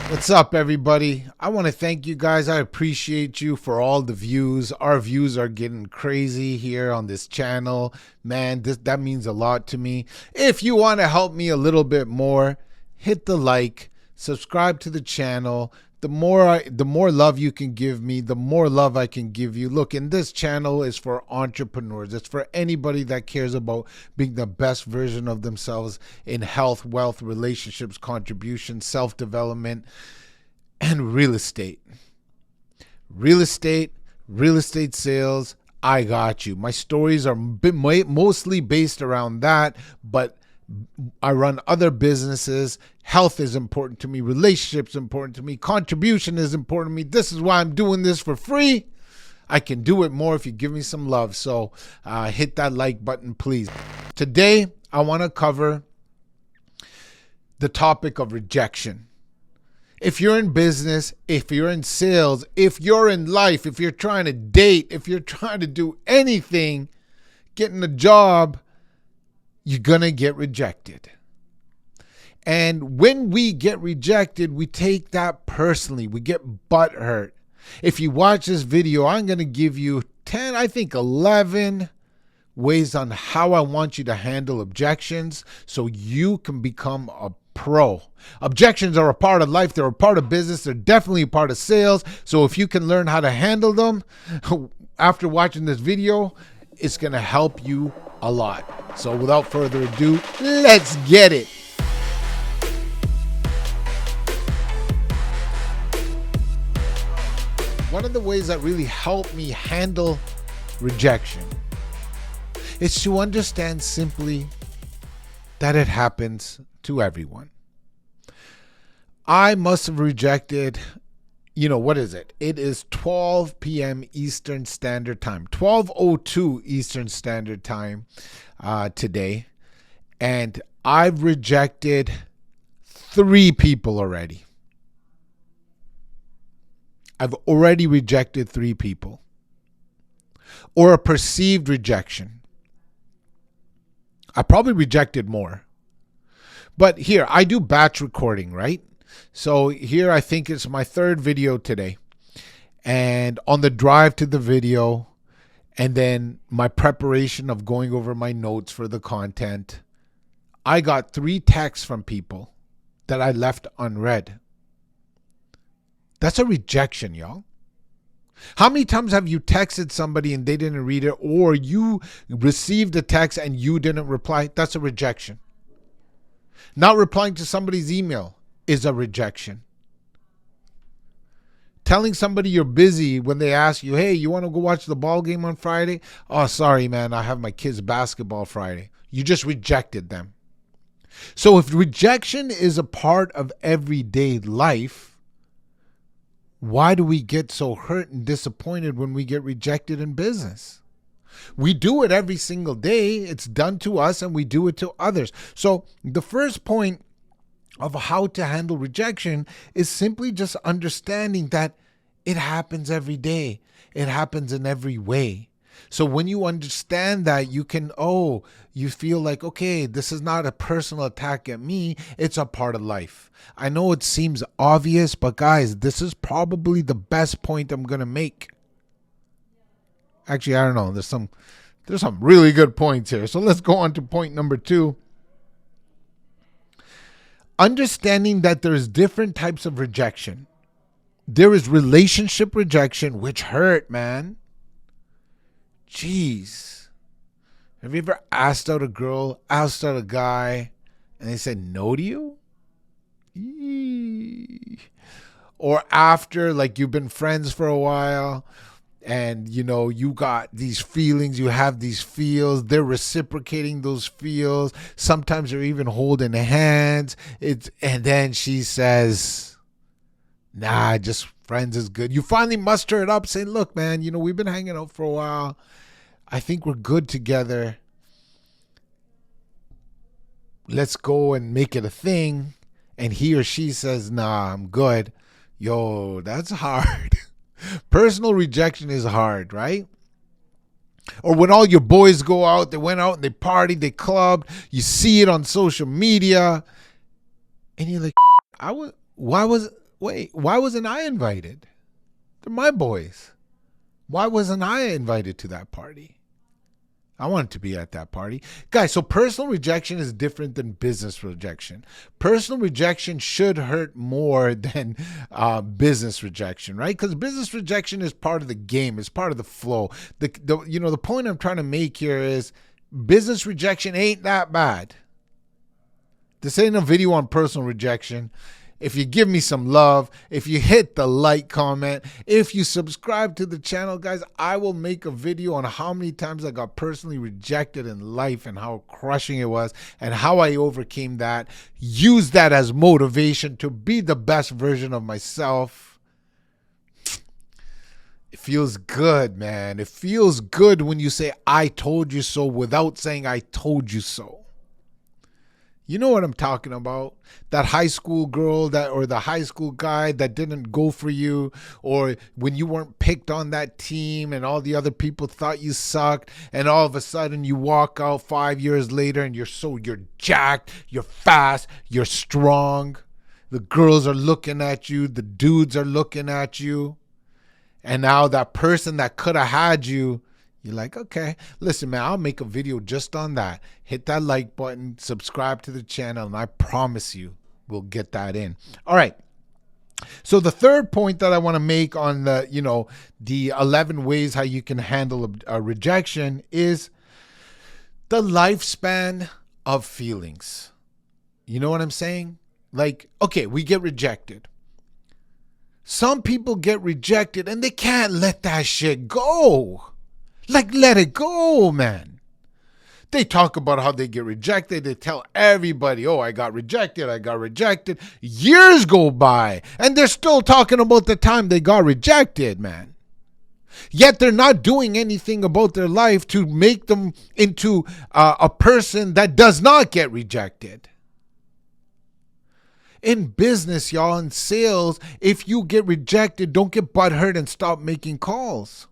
What's up, everybody? I want to thank you guys. I appreciate you for all the views. Our views are getting crazy here on this channel. Man, that means a lot to me. If you want to help me a little bit more, hit the like, subscribe to the channel. The more love you can give me, the more love I can give you. Look, and this channel is for entrepreneurs. It's for anybody that cares about being the best version of themselves in health, wealth, relationships, contribution, self-development, and real estate. Real estate sales, I got you. My stories are mostly based around that, but I run other businesses. Health is important to me. Relationships important to me. Contribution is important to me. This is why I'm doing this for free. I can do it more if you give me some love. So hit that like button, please. Today, I want to cover the topic of rejection. If you're in business, if you're in sales, if you're in life, if you're trying to date, if you're trying to do anything, getting a job, you're going to get rejected. And when we get rejected, we take that personally. We get butthurt. If you watch this video, I'm going to give you 11 ways on how I want you to handle objections so you can become a pro. Objections are a part of life. They're a part of business. They're definitely a part of sales. So if you can learn how to handle them after watching this video, it's going to help you a lot. So without further ado, let's get it. One of the ways that really helped me handle rejection is to understand simply that it happens to everyone. I must have rejected, what is it? It is 12 p.m. Eastern Standard Time, 12:02 Eastern Standard Time today. And I've rejected 3 people already. I've already rejected 3 people. Or a perceived rejection. I probably rejected more. But here, I do batch recording, right? So here I think it's my 3rd video today. And on the drive to the video, and then my preparation of going over my notes for the content, I got 3 texts from people that I left unread. That's a rejection, y'all. How many times have you texted somebody and they didn't read it, or you received a text and you didn't reply? That's a rejection. Not replying to somebody's email is a rejection. Telling somebody you're busy when they ask you, hey, you want to go watch the ball game on Friday? Oh, sorry, man, I have my kids' basketball Friday. You just rejected them. So if rejection is a part of everyday life, why do we get so hurt and disappointed when we get rejected in business? We do it every single day. It's done to us and we do it to others. So the first point of how to handle rejection is simply just understanding that it happens every day. It happens in every way. So when you understand that, you can, you feel like, okay, this is not a personal attack at me. It's a part of life. I know it seems obvious, but guys, this is probably the best point I'm going to make. Actually, I don't know. There's some really good points here. So let's go on to point number 2. Understanding that there's different types of rejection. There is relationship rejection, which hurt, man. Jeez. Have you ever asked out a girl, asked out a guy, and they said no to you? Eee. Or after, like, you've been friends for a while, and you got these feelings, you have these feels, they're reciprocating those feels. Sometimes they're even holding hands. And then she says, nah, just friends is good. You finally muster it up, saying, look, man, we've been hanging out for a while. I think we're good together. Let's go and make it a thing. And he or she says, nah, I'm good. Yo, that's hard. Personal rejection is hard, right? Or when all your boys go out, they went out and they partied, they clubbed, you see it on social media, and you're like, why wait, why wasn't I invited? They're my boys. Why wasn't I invited to that party? I wanted to be at that party. Guys, so personal rejection is different than business rejection. Personal rejection should hurt more than business rejection, right? Because business rejection is part of the game. It's part of the flow. The point I'm trying to make here is business rejection ain't that bad. This ain't a video on personal rejection. If you give me some love, if you hit the like comment, if you subscribe to the channel, guys, I will make a video on how many times I got personally rejected in life and how crushing it was and how I overcame that. Use that as motivation to be the best version of myself. It feels good, man. It feels good when you say, I told you so, without saying, I told you so. You know what I'm talking about? That high school girl or the high school guy that didn't go for you, or when you weren't picked on that team and all the other people thought you sucked, and all of a sudden you walk out 5 years later and you're jacked, you're fast, you're strong. The girls are looking at you, the dudes are looking at you. And now that person that could have had you, you're like, okay, listen, man, I'll make a video just on that. Hit that like button, subscribe to the channel, and I promise you we'll get that in. All right. So the third point that I want to make on the 11 ways how you can handle a rejection is the lifespan of feelings. You know what I'm saying? Like, okay, we get rejected. Some people get rejected and they can't let that shit go. Like, let it go, man. They talk about how they get rejected. They tell everybody, oh, I got rejected. I got rejected. Years go by, and they're still talking about the time they got rejected, man. Yet they're not doing anything about their life to make them into a person that does not get rejected. In business, y'all, in sales, if you get rejected, don't get butthurt and stop making calls.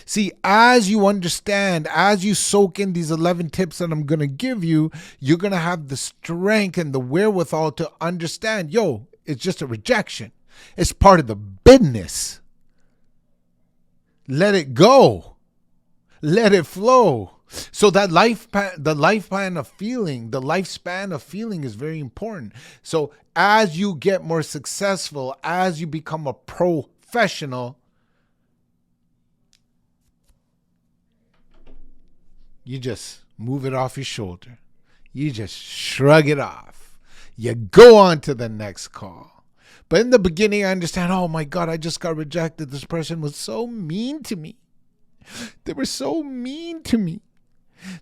See, as you understand, as you soak in these 11 tips that I'm going to give you, you're going to have the strength and the wherewithal to understand, yo, it's just a rejection. It's part of the business. Let it go. Let it flow. So that lifespan of feeling is very important. So as you get more successful, as you become a professional, you just move it off your shoulder. You just shrug it off. You go on to the next call. But in the beginning, I understand, oh my God, I just got rejected. This person was so mean to me. They were so mean to me.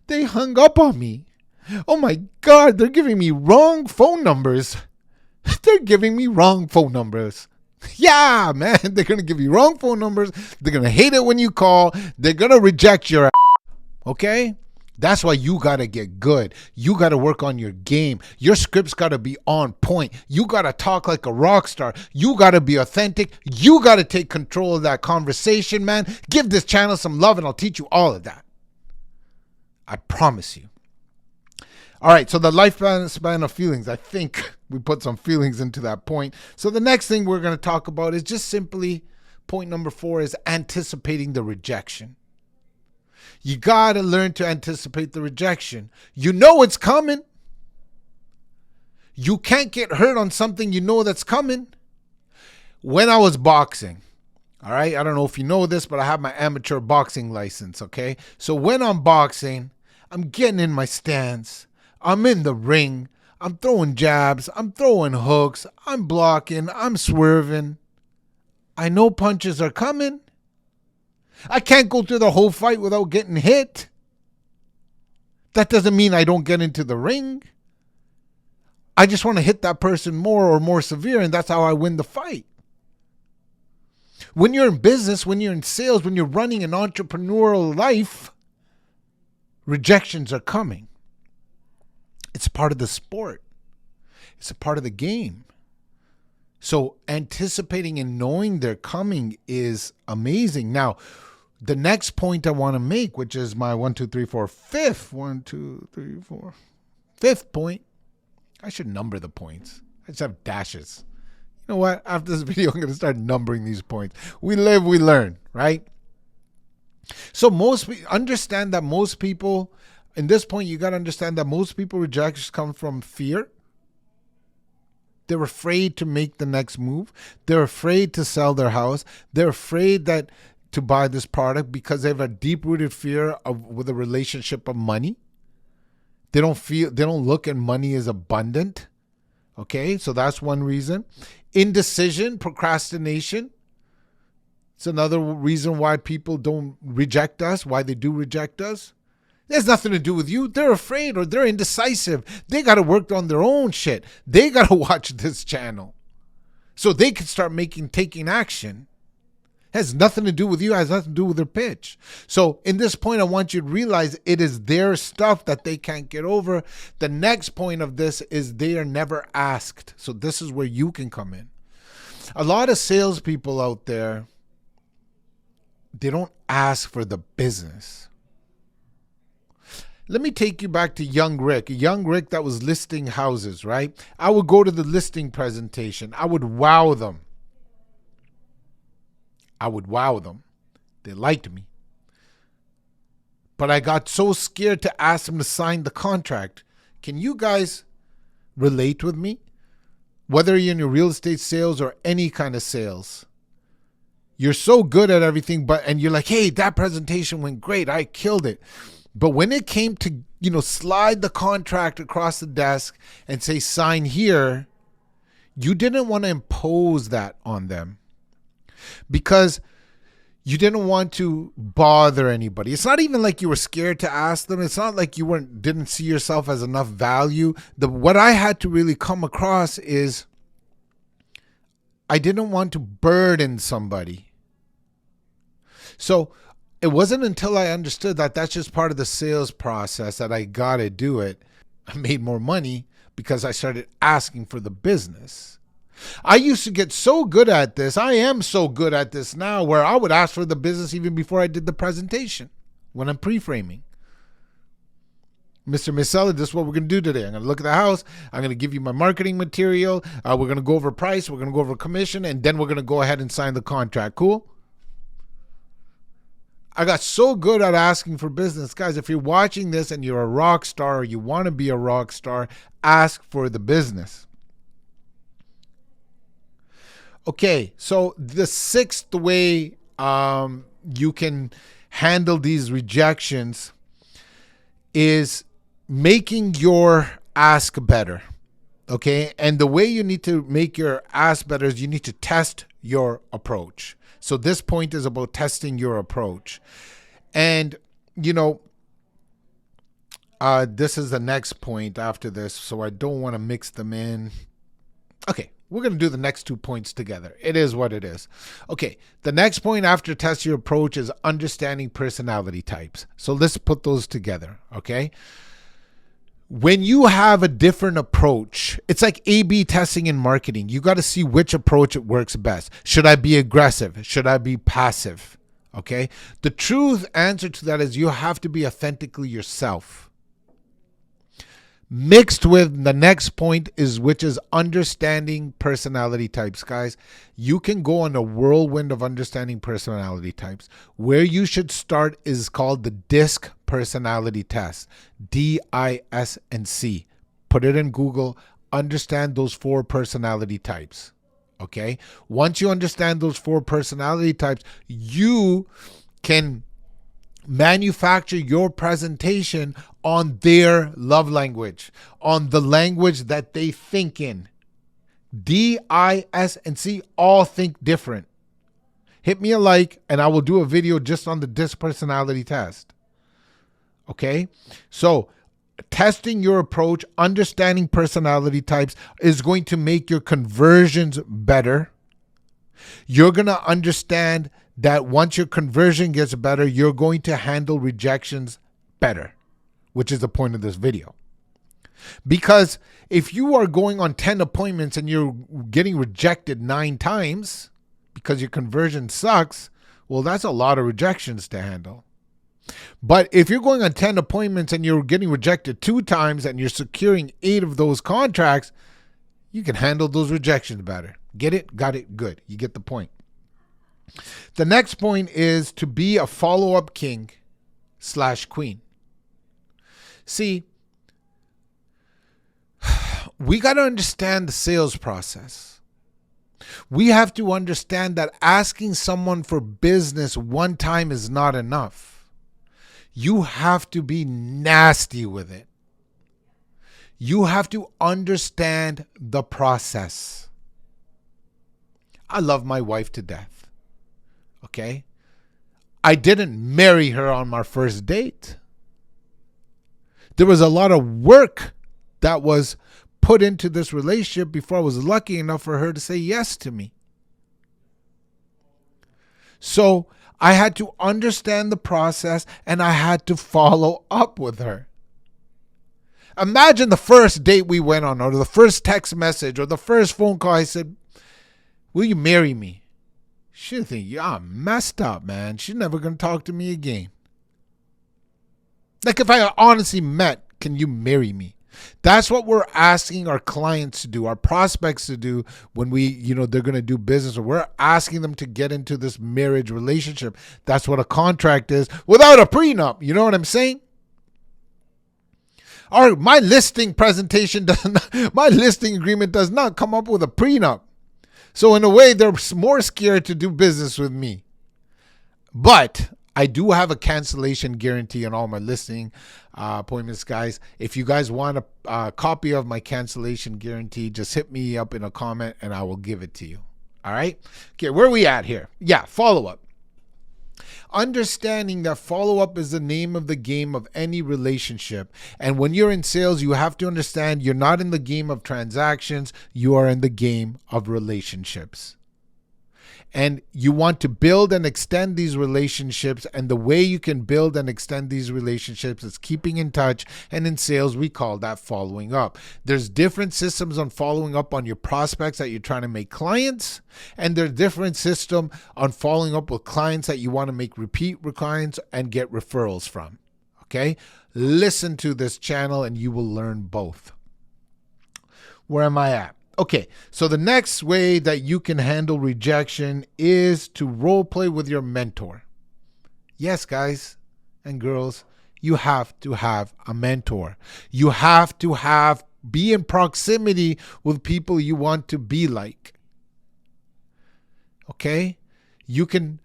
They hung up on me. Oh my God, they're giving me wrong phone numbers. They're giving me wrong phone numbers. Yeah, man, they're going to give you wrong phone numbers. They're going to hate it when you call. They're going to reject your ass. Okay? That's why you got to get good. You got to work on your game. Your script's got to be on point. You got to talk like a rock star. You got to be authentic. You got to take control of that conversation, man. Give this channel some love and I'll teach you all of that. I promise you. All right, so the lifespan of feelings. I think we put some feelings into that point. So the next thing we're going to talk about is just simply point number 4 is anticipating the rejection. You got to learn to anticipate the rejection. You know it's coming. You can't get hurt on something you know that's coming. When I was boxing, all right, I don't know if you know this, but I have my amateur boxing license, okay? So when I'm boxing, I'm getting in my stance. I'm in the ring. I'm throwing jabs. I'm throwing hooks. I'm blocking. I'm swerving. I know punches are coming. I can't go through the whole fight without getting hit. That doesn't mean I don't get into the ring. I just want to hit that person more or more severe, and that's how I win the fight. When you're in business, when you're in sales, when you're running an entrepreneurial life, rejections are coming. It's part of the sport. It's a part of the game. So anticipating and knowing they're coming is amazing. Now, the next point I want to make, which is my fifth point. I should number the points. I just have dashes. You know what? After this video, I'm going to start numbering these points. We live, we learn, right? So understand that most people, in this point, you got to understand that most people rejections come from fear. They're afraid to make the next move. They're afraid to sell their house. They're afraid to buy this product because they have a deep-rooted fear with a relationship of money. They don't look at money as abundant. Okay, so that's one reason. Indecision, procrastination. It's another reason why people don't reject us, why they do reject us. It has nothing to do with you. They're afraid or they're indecisive. They got to work on their own shit. They got to watch this channel so they can start taking action. It has nothing to do with you. It has nothing to do with their pitch. So in this point, I want you to realize it is their stuff that they can't get over. The next point of this is they are never asked. So this is where you can come in. A lot of salespeople out there, they don't ask for the business. Let me take you back to young Rick that was listing houses, right? I would go to the listing presentation. I would wow them. They liked me. But I got so scared to ask them to sign the contract. Can you guys relate with me? Whether you're in your real estate sales or any kind of sales, you're so good at everything, and you're like, hey, that presentation went great. I killed it. But when it came to, slide the contract across the desk and say, sign here, you didn't want to impose that on them because you didn't want to bother anybody. It's not even like you were scared to ask them. It's not like you didn't see yourself as enough value. What I had to really come across is I didn't want to burden somebody. So it wasn't until I understood that that's just part of the sales process that I got to do it. I made more money because I started asking for the business. I used to get so good at this. I am so good at this now where I would ask for the business even before I did the presentation when I'm pre-framing. Mr. Miss Seller, this is what we're going to do today. I'm going to look at the house. I'm going to give you my marketing material. We're going to go over price. We're going to go over commission. And then we're going to go ahead and sign the contract. Cool? I got so good at asking for business. Guys, if you're watching this and you're a rock star or you want to be a rock star, ask for the business. Okay, so the sixth way you can handle these rejections is making your ask better. Okay, and the way you need to make your ask better is you need to test your approach. So this point is about testing your approach. And, this is the next point after this, so I don't want to mix them in. Okay, we're going to do the next 2 points together. It is what it is. Okay, the next point after test your approach is understanding personality types. So let's put those together, okay? When you have a different approach, it's like A/B testing in marketing. You got to see which approach it works best. Should I be aggressive? Should I be passive? Okay. The truth answer to that is you have to be authentically yourself. Mixed with the next point which is understanding personality types. Guys, you can go on a whirlwind of understanding personality types. Where you should start is called the DISC personality test. DISC. Put it in Google. Understand those 4 personality types. Okay? Once you understand those 4 personality types, you can manufacture your presentation on their love language, on the language that they think in. D, I, S, and C all think different. Hit me a like and I will do a video just on the DISC personality test. Okay? So testing your approach, understanding personality types is going to make your conversions better. You're going to understand that once your conversion gets better, you're going to handle rejections better, which is the point of this video. Because if you are going on 10 appointments and you're getting rejected 9 times because your conversion sucks, well, that's a lot of rejections to handle. But if you're going on 10 appointments and you're getting rejected 2 times and you're securing 8 of those contracts, You can handle those rejections better. Get it? Got it? Good. You get the point. The next point is to be a follow-up king / queen. See, we got to understand the sales process. We have to understand that asking someone for business one time is not enough. You have to be nasty with it. You have to understand the process. I love my wife to death. Okay? I didn't marry her on my first date. There was a lot of work that was put into this relationship before I was lucky enough for her to say yes to me. So I had to understand the process and I had to follow up with her. Imagine the first date we went on, or the first text message, or the first phone call. I said, "Will you marry me?" She'd think, "Yeah, I'm messed up, man. She's never going to talk to me again." Like if I honestly met, "Can you marry me?" That's what we're asking our clients to do, our prospects to do when they're going to do business, or we're asking them to get into this marriage relationship. That's what a contract is without a prenup. You know what I'm saying? My listing presentation my listing agreement does not come up with a prenup. So in a way, they're more scared to do business with me. But I do have a cancellation guarantee on all my listing appointments, guys. If you guys want a copy of my cancellation guarantee, just hit me up in a comment and I will give it to you. All right? Okay, where are we at here? Yeah, follow-up. Understanding that follow-up is the name of the game of any relationship. And when you're in sales, you have to understand you're not in the game of transactions. You are in the game of relationships. And you want to build and extend these relationships. And the way you can build and extend these relationships is keeping in touch. And in sales, we call that following up. There's different systems on following up on your prospects that you're trying to make clients. And there's different system on following up with clients that you want to make repeat clients and get referrals from. Okay? Listen to this channel and you will learn both. Where am I at? Okay, so the next way that you can handle rejection is to role play with your mentor. Yes, guys and girls, you have to have a mentor. You have to be in proximity with people you want to be like. Okay? You can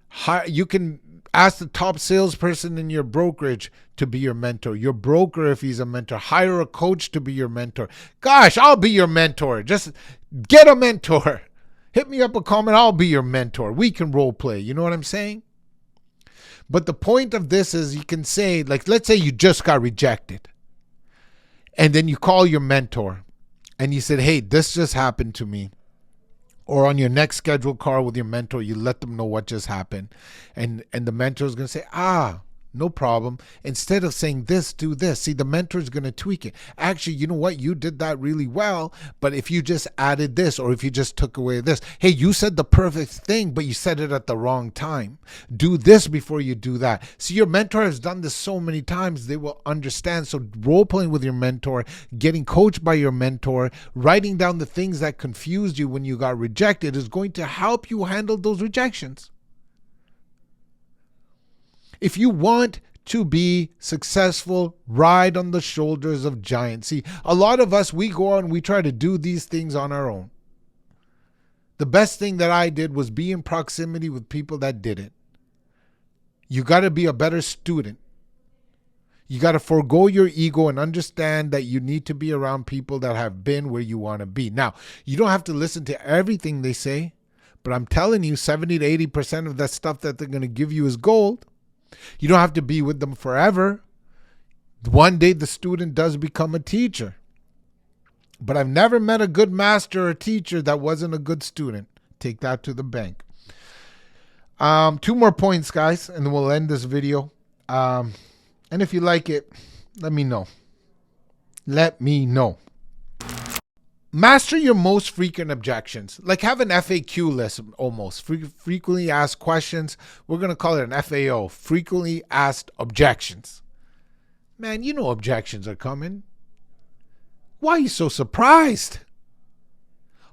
ask the top salesperson in your brokerage to be your mentor. Your broker, if he's a mentor, hire a coach to be your mentor. Gosh, I'll be your mentor. Just get a mentor. Hit me up a comment. I'll be your mentor. We can role play. You know what I'm saying? But the point of this is you can say, like, let's say you just got rejected. And then you call your mentor and you said, "Hey, this just happened to me." Or on your next scheduled call with your mentor, you let them know what just happened. And the mentor is going to say, no problem. Instead of saying this, do this. See, the mentor is going to tweak it. Actually, you know what? You did that really well. But if you just added this, or if you just took away this, hey, you said the perfect thing, but you said it at the wrong time. Do this before you do that. See, your mentor has done this so many times, they will understand. So role playing with your mentor, getting coached by your mentor, writing down the things that confused you when you got rejected is going to help you handle those rejections. If you want to be successful, ride on the shoulders of giants. See, a lot of us, we go out and we try to do these things on our own. The best thing that I did was be in proximity with people that did it. You got to be a better student. You got to forego your ego and understand that you need to be around people that have been where you want to be. Now, you don't have to listen to everything they say, but I'm telling you, 70 to 80% of that stuff that they're going to give you is gold. You don't have to be with them forever. One day the student does become a teacher. But I've never met a good master or teacher that wasn't a good student. Take that to the bank. 2 more points, guys, and then we'll end this video. And if you like it, let me know. Let me know. Master your most frequent objections. Like have an FAQ list almost. Frequently asked questions. We're going to call it an FAO. Frequently asked objections. Man, you know objections are coming. Why are you so surprised?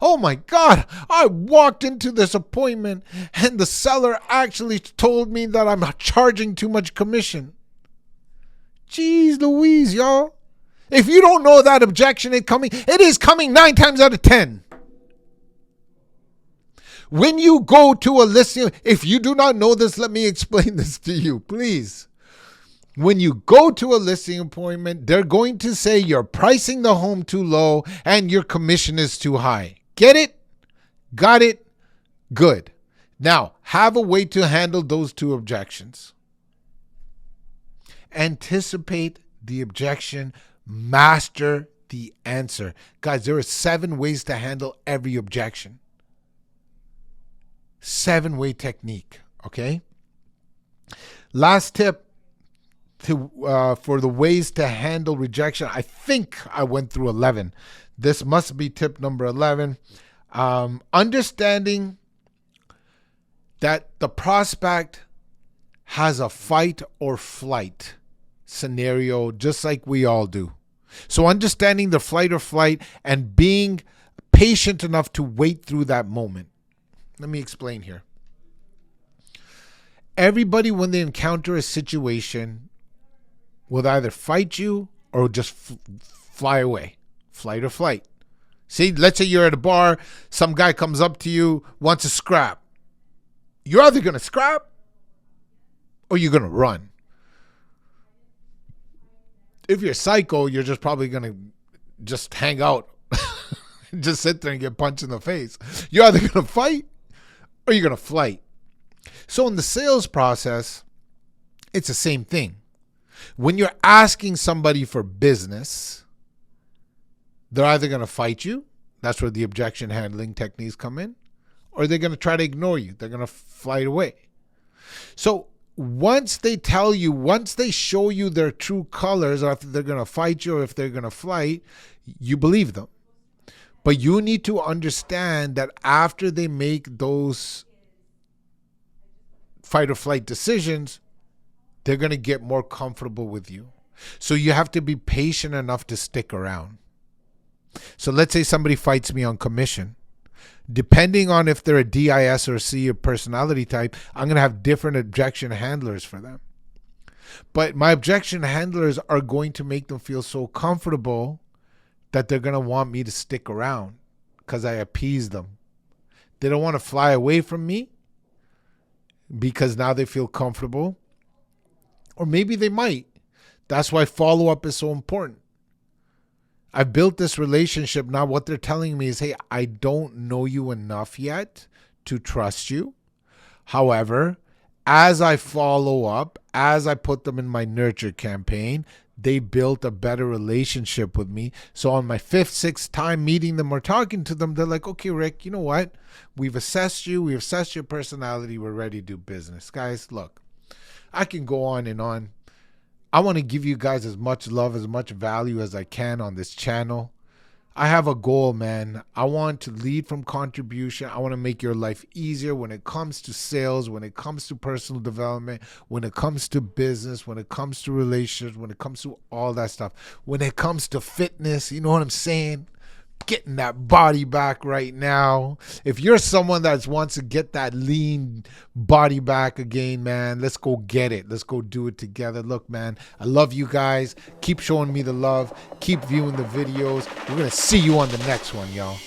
Oh my God, I walked into this appointment and the seller actually told me that I'm charging too much commission. Jeez Louise, y'all. If you don't know that objection is coming, it is coming 9 times out of 10. When you go to a listing, if you do not know this, let me explain this to you, please. When you go to a listing appointment, they're going to say you're pricing the home too low and your commission is too high. Get it? Got it? Good. Now, have a way to handle those two objections. Anticipate the objection, master the answer. Guys, there are 7 ways to handle every objection. 7-way technique, okay? Last tip for the ways to handle rejection. I think I went through 11. This must be tip number 11. Understanding that the prospect has a fight or flight scenario, just like we all do. So understanding the fight or flight and being patient enough to wait through that moment. Let me explain here. Everybody, when they encounter a situation, will either fight you or just fly away. Flight or flight. See, let's say you're at a bar, some guy comes up to you, wants to scrap. You're either going to scrap or you're going to run. If you're psycho, you're just probably going to just hang out. Just sit there and get punched in the face. You're either going to fight or you're going to flight. So in the sales process, it's the same thing. When you're asking somebody for business, they're either going to fight you. That's where the objection handling techniques come in. Or they're going to try to ignore you. They're going to flight away. So once they tell you, once they show you their true colors, or if they're going to fight you or if they're going to flight, you believe them. But you need to understand that after they make those fight or flight decisions, they're going to get more comfortable with you. So you have to be patient enough to stick around. So let's say somebody fights me on commission. Depending on if they're a DIS or a C or personality type, I'm going to have different objection handlers for them. But my objection handlers are going to make them feel so comfortable that they're going to want me to stick around because I appease them. They don't want to fly away from me because now they feel comfortable. Or maybe they might. That's why follow-up is so important. I've built this relationship. Now what they're telling me is, hey, I don't know you enough yet to trust you. However, as I follow up, as I put them in my nurture campaign, they built a better relationship with me. So on my 5th, 6th time meeting them or talking to them, they're like, okay, Rick, you know what? We've assessed you. We've assessed your personality. We're ready to do business. Guys, look, I can go on and on. I want to give you guys as much love, as much value as I can on this channel. I have a goal, man. I want to lead from contribution. I want to make your life easier when it comes to sales, when it comes to personal development, when it comes to business, when it comes to relationships, when it comes to all that stuff. When it comes to fitness, you know what I'm saying? Getting that body back right now. If you're someone that wants to get that lean body back again, man, let's go get it. Let's go do it together. Look, man, I love you guys. Keep showing me the love. Keep viewing the videos. We're going to see you on the next one, y'all.